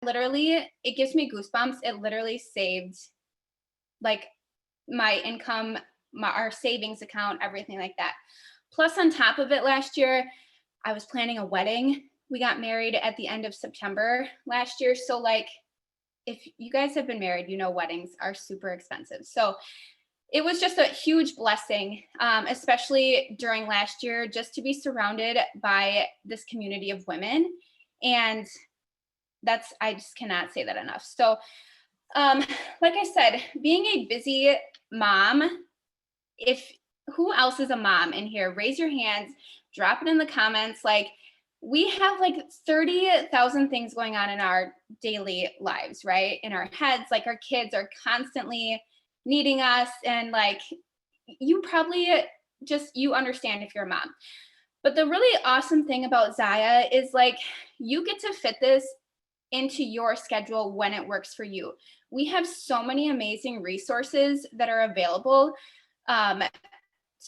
literally, it gives me goosebumps. It literally saved like my income, our savings account, everything like that. Plus on top of it, last year, I was planning a wedding. We got married at the end of September last year. So like, if you guys have been married, you know, weddings are super expensive. So it was just a huge blessing, especially during last year, just to be surrounded by this community of women. And I just cannot say that enough. So like I said, being a busy mom, who else is a mom in here? Raise your hands, drop it in the comments. Like, we have like 30,000 things going on in our daily lives, right? In our heads, like our kids are constantly needing us. And like, you probably you understand if you're a mom. But the really awesome thing about Zyia is like, you get to fit this into your schedule when it works for you. We have so many amazing resources that are available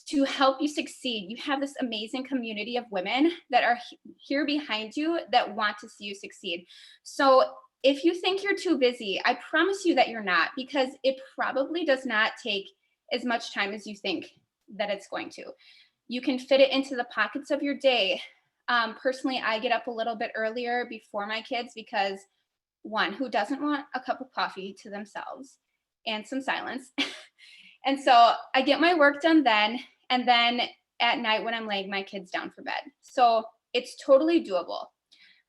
to help you succeed. You have this amazing community of women that are here behind you that want to see you succeed. So if you think you're too busy, I promise you that you're not, because it probably does not take as much time as you think that it's going to. You can fit it into the pockets of your day. Personally, I get up a little bit earlier before my kids because, one, who doesn't want a cup of coffee to themselves and some silence? And so I get my work done then, and then at night when I'm laying my kids down for bed. So it's totally doable.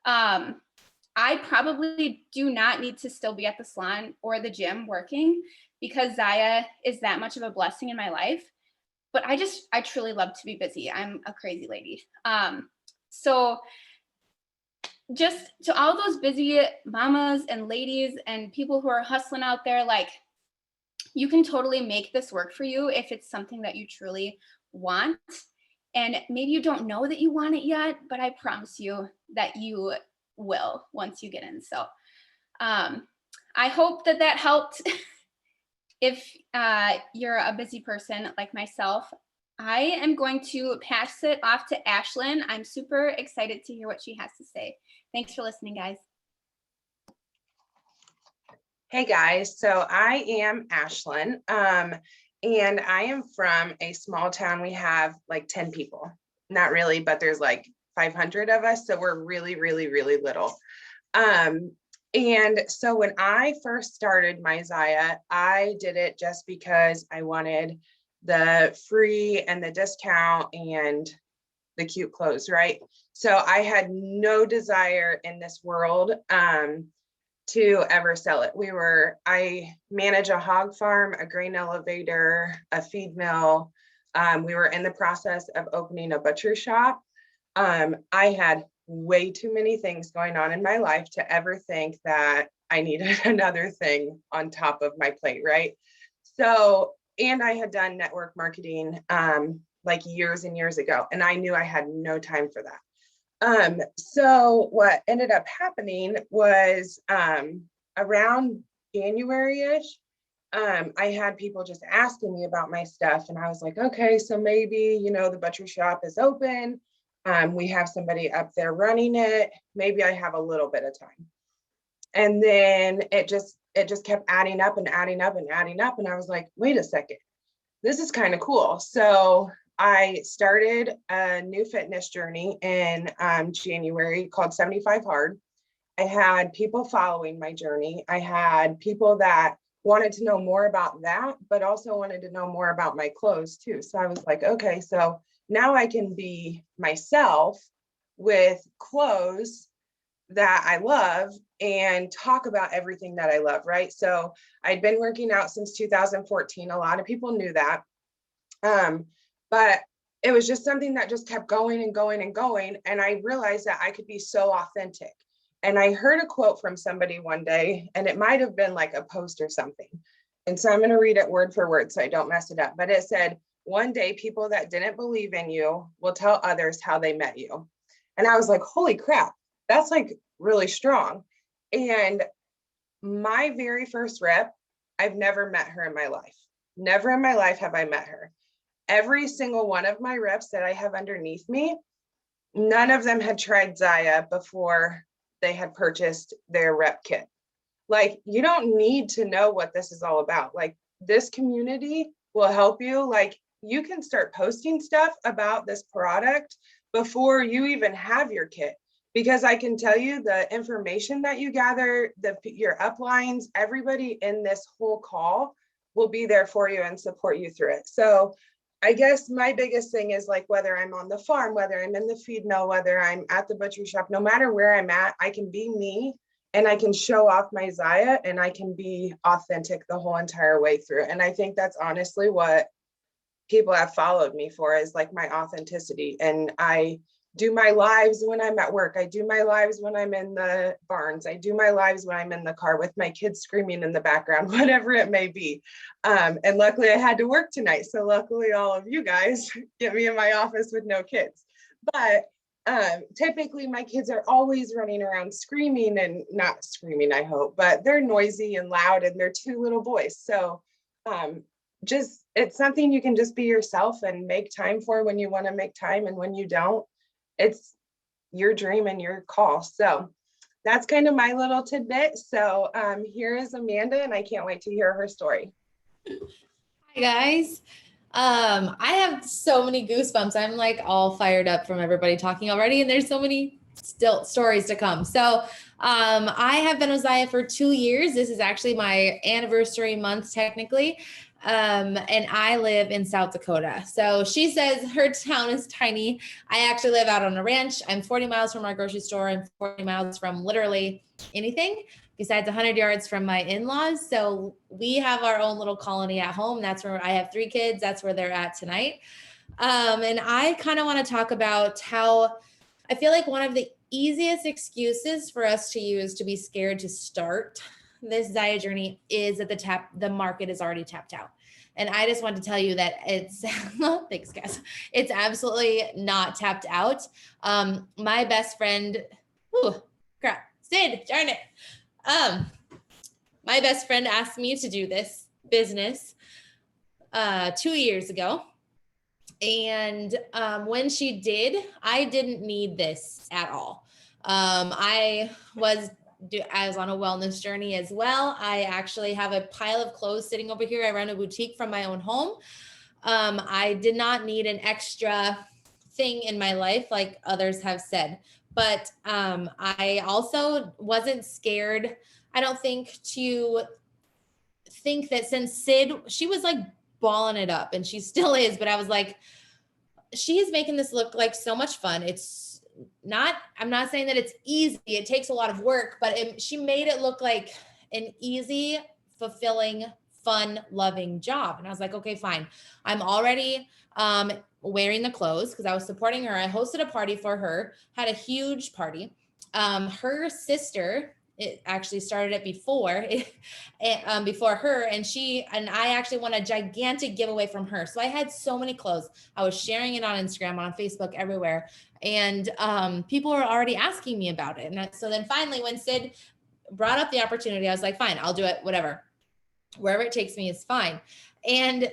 I probably do not need to still be at the salon or the gym working because Zyia is that much of a blessing in my life. But I truly love to be busy. I'm a crazy lady. So just to all those busy mamas and ladies and people who are hustling out there, like, you can totally make this work for you if it's something that you truly want. And maybe you don't know that you want it yet, but I promise you that you will once you get in. So I hope that helped. If you're a busy person like myself, I am going to pass it off to Ashlyn. I'm super excited to hear what she has to say. Thanks for listening, guys. Hey guys, so I am Ashlyn, and I am from a small town. We have like 10 people, not really, but there's like 500 of us, so we're really, really, really little. And so when I first started my Zyia, I did it just because I wanted the free and the discount and the cute clothes, right? So I had no desire in this world to ever sell it. I manage a hog farm, a grain elevator, a feed mill. We were in the process of opening a butcher shop. I had way too many things going on in my life to ever think that I needed another thing on top of my plate, right? So, and I had done network marketing like years and years ago, and I knew I had no time for that. So what ended up happening was around January-ish, I had people just asking me about my stuff, and I was like, okay, so maybe, the butcher shop is open. We have somebody up there running it. Maybe I have a little bit of time. And then it just kept adding up and adding up and adding up. And I was like, wait a second, this is kind of cool. So I started a new fitness journey in January called 75 Hard. I had people following my journey. I had people that wanted to know more about that, but also wanted to know more about my clothes too. So I was like, okay, so now I can be myself with clothes that I love and talk about everything that I love, right? So I'd been working out since 2014. A lot of people knew that. But it was just something that just kept going and going and going. And I realized that I could be so authentic. And I heard a quote from somebody one day, and it might have been like a post or something. And so I'm going to read it word for word so I don't mess it up. But it said, one day people that didn't believe in you will tell others how they met you. And I was like, holy crap, that's like really strong. And my very first rep, I've never met her in my life. Never in my life have I met her. Every single one of my reps that I have underneath me, none of them had tried Zyia before they had purchased their rep kit. Like, you don't need to know what this is all about. Like, this community will help you. Like, you can start posting stuff about this product before you even have your kit, because I can tell you the information that you gather, your uplines, everybody in this whole call will be there for you and support you through it. So I guess my biggest thing is, like, whether I'm on the farm, whether I'm in the feed mill, whether I'm at the butcher shop, no matter where I'm at, I can be me and I can show off my Zyia and I can be authentic the whole entire way through. And I think that's honestly what people have followed me for, is like my authenticity. And I do my lives when I'm at work. I do my lives when I'm in the barns. I do my lives when I'm in the car with my kids screaming in the background, whatever it may be. And luckily I had to work tonight. So luckily all of you guys get me in my office with no kids. But typically my kids are always running around screaming, and not screaming, I hope, but they're noisy and loud, and they're two little boys. So just, it's something you can just be yourself and make time for when you want to make time. And when you don't, it's your dream and your call. So that's kind of my little tidbit. So here is Amanda, and I can't wait to hear her story. Hi guys. I have so many goosebumps. I'm like all fired up from everybody talking already, and there's so many still stories to come. So I have been with Zyia for 2 years. This is actually my anniversary month technically. And I live in South Dakota. So she says her town is tiny. I actually live out on a ranch. I'm 40 miles from our grocery store and 40 miles from literally anything besides 100 yards from my in-laws. So we have our own little colony at home. That's where I have 3 kids. That's where they're at tonight. And I kind of want to talk about how I feel like one of the easiest excuses for us to use to be scared to start this Zyia journey is that the market is already tapped out. And I just want to tell you that it's, thanks guys, it's absolutely not tapped out. My best friend, Sid, darn it. My best friend asked me to do this business 2 years ago. And when she did, I didn't need this at all. I was on a wellness journey as well. I actually have a pile of clothes sitting over here. I run a boutique from my own home. I did not need an extra thing in my life like others have said, but I also wasn't scared, I don't think, to think that since Sid, she was like balling it up, and she still is, but I was like, she's making this look like so much fun. It's not, I'm not saying that it's easy. It takes a lot of work, but she made it look like an easy, fulfilling, fun, loving job. And I was like, okay, fine. I'm already wearing the clothes because I was supporting her. I hosted a party for her, had a huge party. Her sister, it actually started it before her, and I actually won a gigantic giveaway from her. So I had so many clothes. I was sharing it on Instagram, on Facebook, everywhere. And people were already asking me about it. And so then finally, when Sid brought up the opportunity, I was like, fine, I'll do it, whatever. Wherever it takes me is fine. And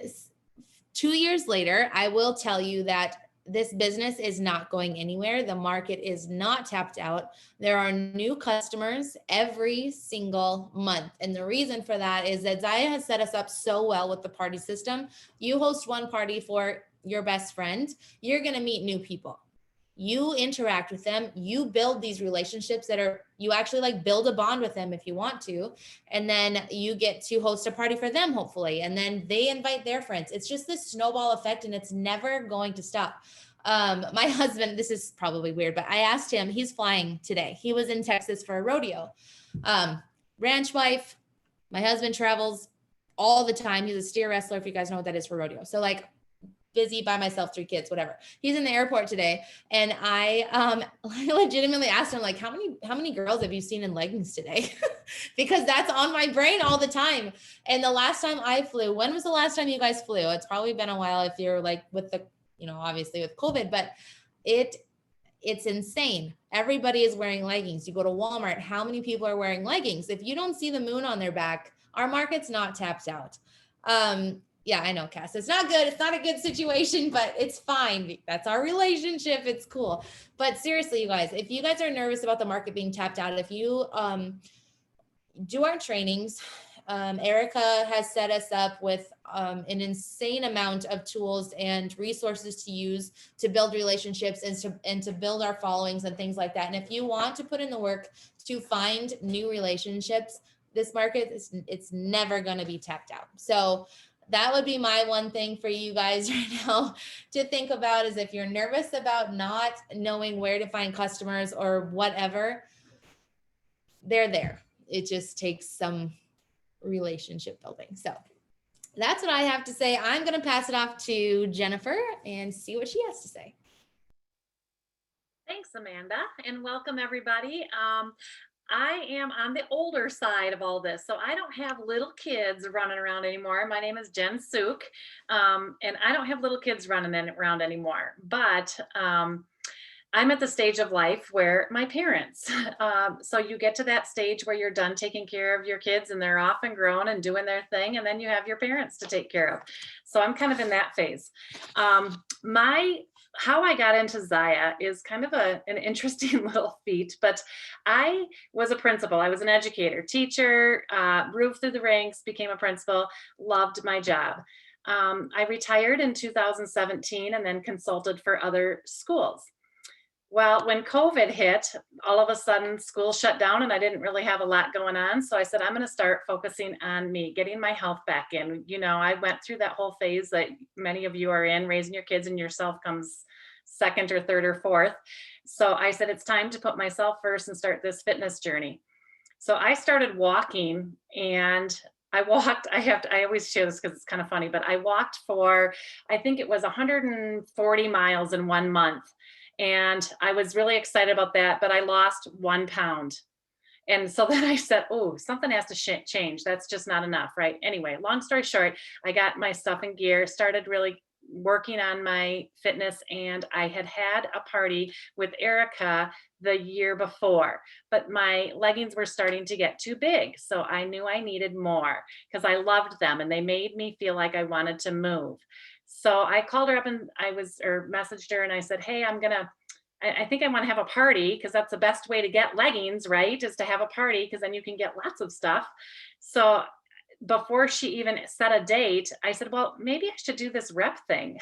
2 years later, I will tell you that this business is not going anywhere. The market is not tapped out. There are new customers every single month. And the reason for that is that Zyia has set us up so well with the party system. You host one party for your best friend, you're going to meet new people. You interact with them, you build these relationships you actually like build a bond with them if you want to. And then you get to host a party for them, hopefully. And then they invite their friends. It's just this snowball effect, and it's never going to stop. My husband, this is probably weird, but I asked him, he's flying today. He was in Texas for a rodeo. Ranch wife, my husband travels all the time. He's a steer wrestler, if you guys know what that is for rodeo. So like, busy by myself, 3 kids, whatever. He's in the airport today. And I legitimately asked him, like, how many girls have you seen in leggings today? Because that's on my brain all the time. And the last time I flew, when was the last time you guys flew? It's probably been a while if you're like with the, obviously with COVID, but it's insane. Everybody is wearing leggings. You go to Walmart, how many people are wearing leggings? If you don't see the moon on their back, our market's not tapped out. Yeah, I know, Cass. It's not good. It's not a good situation, but it's fine. That's our relationship. It's cool. But seriously, you guys, if you guys are nervous about the market being tapped out, if you do our trainings, Erica has set us up with an insane amount of tools and resources to use to build relationships and to build our followings and things like that. And if you want to put in the work to find new relationships, this market it's never going to be tapped out. So that would be my one thing for you guys right now to think about, is if you're nervous about not knowing where to find customers or whatever, they're there. It just takes some relationship building. So that's what I have to say. I'm going to pass it off to Jennifer and see what she has to say. Thanks, Amanda, and welcome everybody. I am on the older side of all this, so I don't have little kids running around anymore. My name is Jen Suk, and I don't have little kids running around anymore, but I'm at the stage of life where my parents, so you get to that stage where you're done taking care of your kids and they're off and grown and doing their thing, and then you have your parents to take care of. So I'm kind of in that phase. How I got into Zyia is kind of an interesting little feat, but I was a principal. I was an educator, teacher, moved through the ranks, became a principal, loved my job. I retired in 2017 and then consulted for other schools. Well, when COVID hit, all of a sudden school shut down and I didn't really have a lot going on. So I said, I'm going to start focusing on me, getting my health back in. You know, I went through that whole phase that many of you are in. Raising your kids and yourself comes second or third or fourth. So I said, it's time to put myself first and start this fitness journey. So I started walking, and I always share this because it's kind of funny, but I walked for, I think it was 140 miles in 1 month. And I was really excited about that, but I lost 1 pound. And so then I said, oh, something has to change. That's just not enough, right? Anyway, long story short, I got my stuff in gear, started really working on my fitness, and I had a party with Erica the year before, but my leggings were starting to get too big. So I knew I needed more because I loved them and they made me feel like I wanted to move. So I called her up and messaged her and I said, hey, I think I want to have a party, because that's the best way to get leggings, right? Is to have a party, because then you can get lots of stuff. So before she even set a date, I said, well, maybe I should do this rep thing.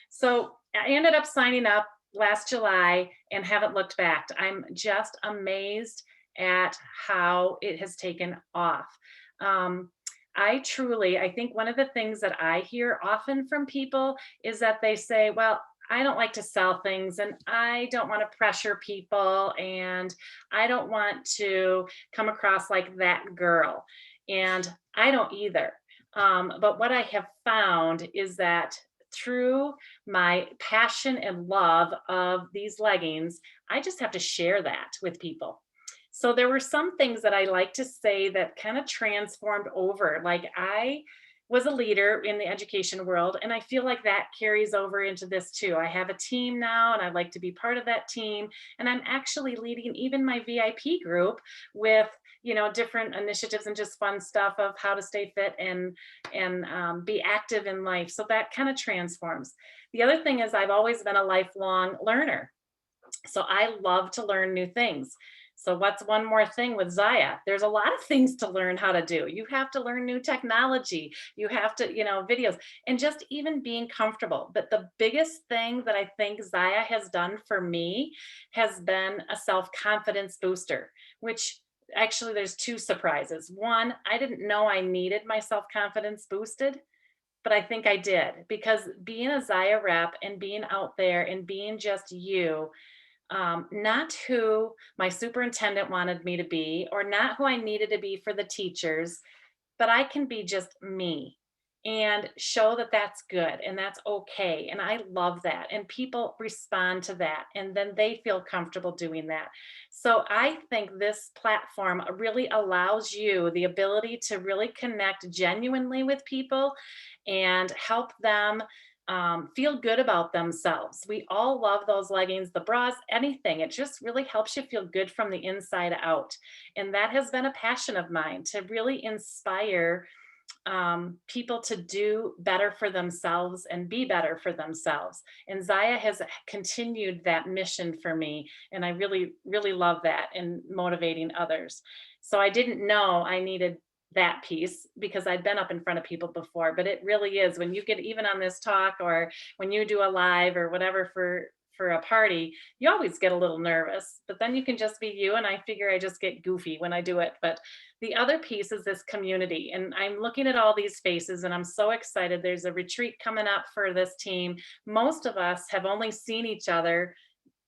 So I ended up signing up last July and haven't looked back. I'm just amazed at how it has taken off. I think one of the things that I hear often from people is that they say, well, I don't like to sell things and I don't want to pressure people and I don't want to come across like that girl. And I don't either. But what I have found is that through my passion and love of these leggings, I just have to share that with people. So there were some things that I like to say that kind of transformed over. Like, I was a leader in the education world, and I feel like that carries over into this too. I have a team now, and I'd like to be part of that team. And I'm actually leading even my VIP group with, different initiatives and just fun stuff of how to stay fit and be active in life. So that kind of transforms. The other thing is, I've always been a lifelong learner. So I love to learn new things. So what's one more thing with Zyia? There's a lot of things to learn how to do. You have to learn new technology. You have to, videos, and just even being comfortable. But the biggest thing that I think Zyia has done for me has been a self-confidence booster, which actually there's two surprises. One, I didn't know I needed my self-confidence boosted, but I think I did, because being a Zyia rep and being out there and being just you, not who my superintendent wanted me to be, or not who I needed to be for the teachers, but I can be just me and show that that's good and that's okay. And I love that. And people respond to that, and then they feel comfortable doing that. So I think this platform really allows you the ability to really connect genuinely with people and help them feel good about themselves. We all love those leggings, the bras, anything. It just really helps you feel good from the inside out. And that has been a passion of mine, to really inspire people to do better for themselves and be better for themselves. And Zyia has continued that mission for me. And I really, really love that in motivating others. So I didn't know I needed that piece because I'd been up in front of people before, but it really is when you get even on this talk or when you do a live or whatever for a party, you always get a little nervous, but then you can just be you. And I figure I just get goofy when I do it. But the other piece is this community. And I'm looking at all these faces and I'm so excited. There's a retreat coming up for this team. Most of us have only seen each other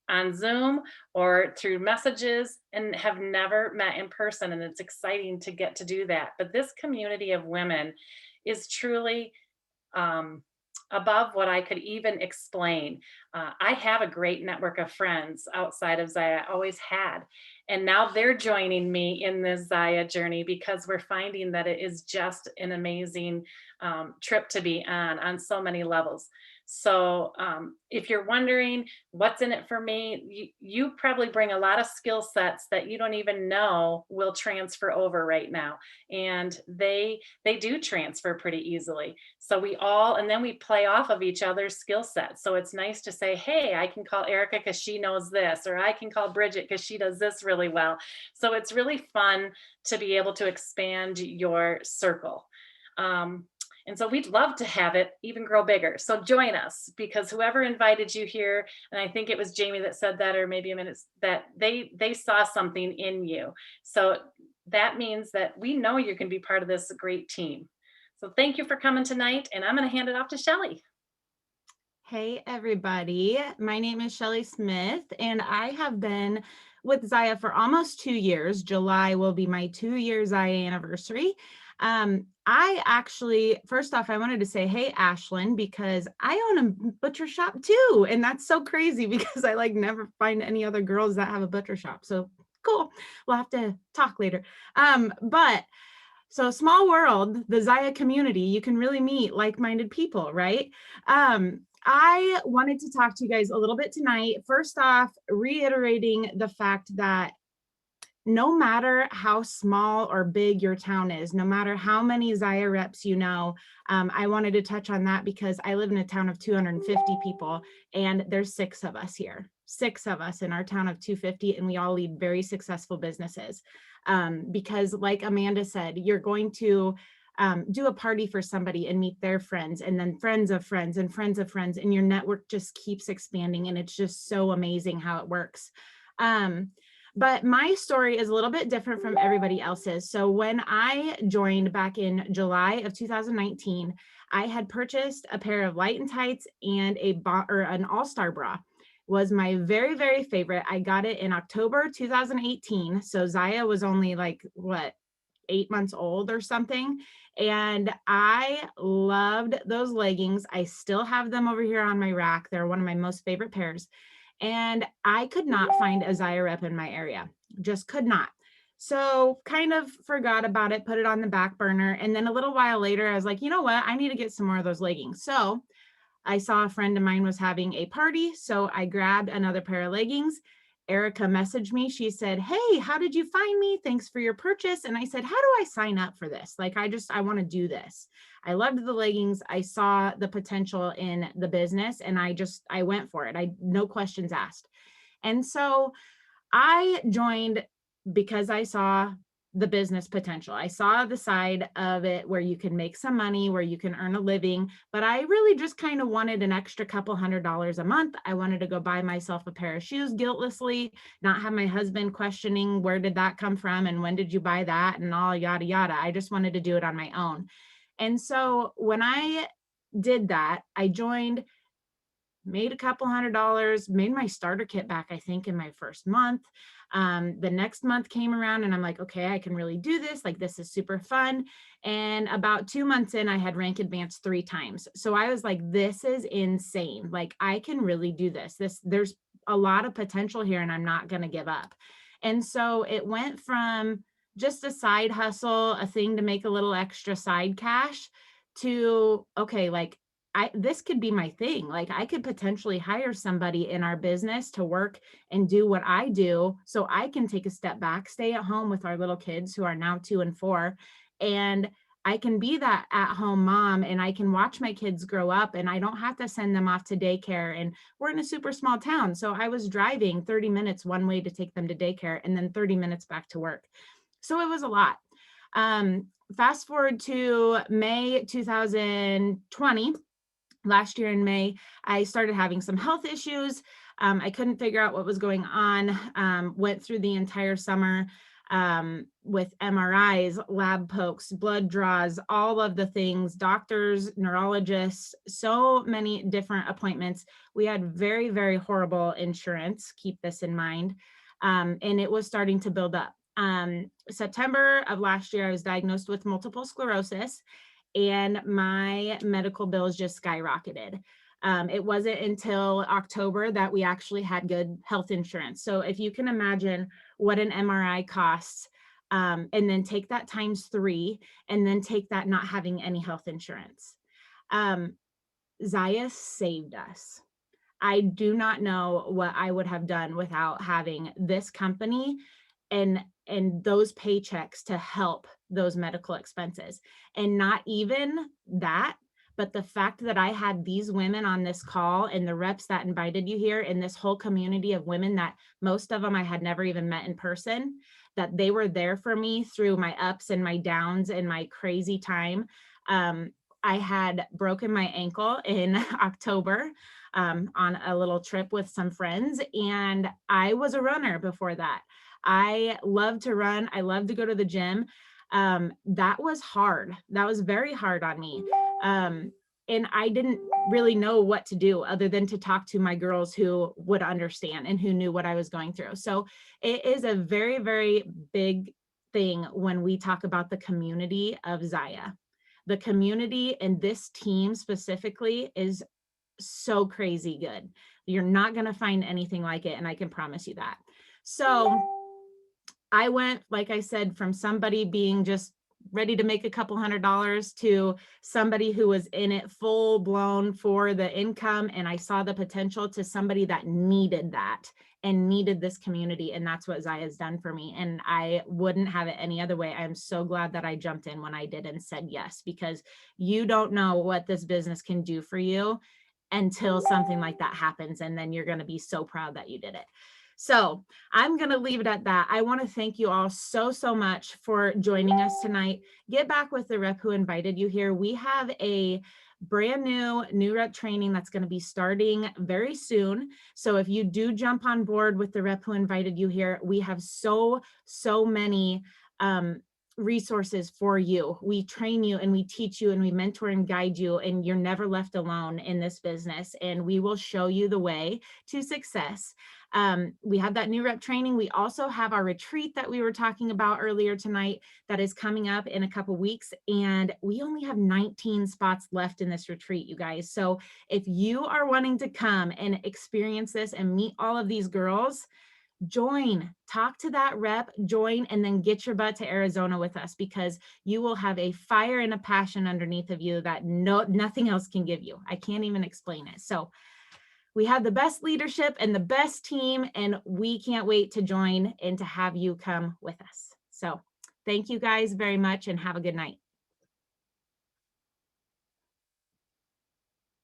on Zoom or through messages and have never met in person. And it's exciting to get to do that. But this community of women is truly above what I could even explain. I have a great network of friends outside of Zyia, I always had. And now they're joining me in this Zyia journey because we're finding that it is just an amazing trip to be on so many levels. So if you're wondering what's in it for me, you probably bring a lot of skill sets that you don't even know will transfer over right now. And they do transfer pretty easily. So we all, and then we play off of each other's skill sets. So it's nice to say, hey, I can call Erica because she knows this, or I can call Bridget because she does this really well. So it's really fun to be able to expand your circle. And so we'd love to have it even grow bigger. So join us because whoever invited you here, and I think it was Jamie that said that, or maybe a minute, that they saw something in you. So that means that we know you can be part of this great team. So thank you for coming tonight. And I'm going to hand it off to Shelly. Hey, everybody. My name is Shelly Smith, and I have been with Zyia for almost 2 years. July will be my 2-year Zyia anniversary. I actually, first off, I wanted to say, hey, Ashlyn, because I own a butcher shop too. And that's so crazy because I like never find any other girls that have a butcher shop. So cool. We'll have to talk later. But so small world, the Zyia community, you can really meet like-minded people, right? I wanted to talk to you guys a little bit tonight. First off, reiterating the fact that no matter how small or big your town is, no matter how many Zyia reps you know, I wanted to touch on that because I live in a town of 250 people and there's 6 of us here, 6 of us in our town of 250, and we all lead very successful businesses. Because like Amanda said, you're going to do a party for somebody and meet their friends and then friends of friends and friends of friends, and your network just keeps expanding, and it's just so amazing how it works. But my story is a little bit different from everybody else's. So when I joined back in July of 2019, I had purchased a pair of light and tights and an all-star bra. Was my very, very favorite. I got it in October 2018. So Zyia was only like, 8 months old or something. And I loved those leggings. I still have them over here on my rack. They're one of my most favorite pairs. And I could not find a Zyia rep in my area, just could not. So kind of forgot about it, put it on the back burner. And then a little while later, I was like, you know what? I need to get some more of those leggings. So I saw a friend of mine was having a party. So I grabbed another pair of leggings. Erica messaged me. She said, hey, how did you find me? Thanks for your purchase. And I said, how do I sign up for this? Like, I want to do this. I loved the leggings. I saw the potential in the business and I went for it. No questions asked. And so I joined because I saw the business potential. I saw the side of it where you can make some money, where you can earn a living, but I really just kind of wanted an extra couple $100s a month. I wanted to go buy myself a pair of shoes guiltlessly, not have my husband questioning where did that come from and when did you buy that and all yada yada. I just wanted to do it on my own. And so when I did that, I joined, made a couple $100s, made my starter kit back, I think, in my first month. The next month came around and I'm like, okay, I can really do this. Like, this is super fun. And about 2 months in, I had rank advanced 3 times. So I was like, this is insane. Like, I can really do this. There's a lot of potential here and I'm not going to give up. And so it went from just a side hustle, a thing to make a little extra side cash, to, okay, like, this could be my thing. Like, I could potentially hire somebody in our business to work and do what I do so I can take a step back, stay at home with our little kids who are now 2 and 4. And I can be that at-home mom and I can watch my kids grow up and I don't have to send them off to daycare. And we're in a super small town. So I was driving 30 minutes one way to take them to daycare and then 30 minutes back to work. So it was a lot. Fast forward to May 2020, last year in May, I started having some health issues. I couldn't figure out what was going on. Went through the entire summer with MRIs, lab pokes, blood draws, all of the things, doctors, neurologists, so many different appointments. We had very, very horrible insurance. Keep this in mind. And it was starting to build up. September of last year, I was diagnosed with multiple sclerosis and my medical bills just skyrocketed. It wasn't until October that we actually had good health insurance. So if you can imagine what an MRI costs, and then take that times 3, and then take that not having any health insurance. Zyia saved us. I do not know what I would have done without having this company and those paychecks to help those medical expenses. And not even that, but the fact that I had these women on this call and the reps that invited you here and this whole community of women that most of them I had never even met in person, that they were there for me through my ups and my downs and my crazy time. I had broken my ankle in October on a little trip with some friends, and I was a runner before that. I love to run. I love to go to the gym. That was hard. That was very hard on me. And I didn't really know what to do other than to talk to my girls who would understand and who knew what I was going through. So it is a very, very big thing when we talk about the community of Zyia. The community and this team specifically is so crazy good. You're not going to find anything like it. And I can promise you that. So I went, like I said, from somebody being just ready to make a couple $100s to somebody who was in it full blown for the income. And I saw the potential to somebody that needed that and needed this community. And that's what Zyia has done for me. And I wouldn't have it any other way. I'm so glad that I jumped in when I did and said yes, because you don't know what this business can do for you until something like that happens. And then you're going to be so proud that you did it. So I'm going to leave it at that. I want to thank you all so, so much for joining us tonight. Get back with the rep who invited you here. We have a brand new rep training that's going to be starting very soon. So if you do jump on board with the rep who invited you here, we have so many resources for you. We train you and we teach you and we mentor and guide you, and you're never left alone in this business. And we will show you the way to success. We have that new rep training. We also have our retreat that we were talking about earlier tonight that is coming up in a couple weeks. And we only have 19 spots left in this retreat, you guys. So if you are wanting to come and experience this and meet all of these girls, join, talk to that rep, join, and then get your butt to Arizona with us, because you will have a fire and a passion underneath of you that nothing else can give you. I can't even explain it. So we have the best leadership and the best team, and we can't wait to join and to have you come with us. So thank you guys very much and have a good night.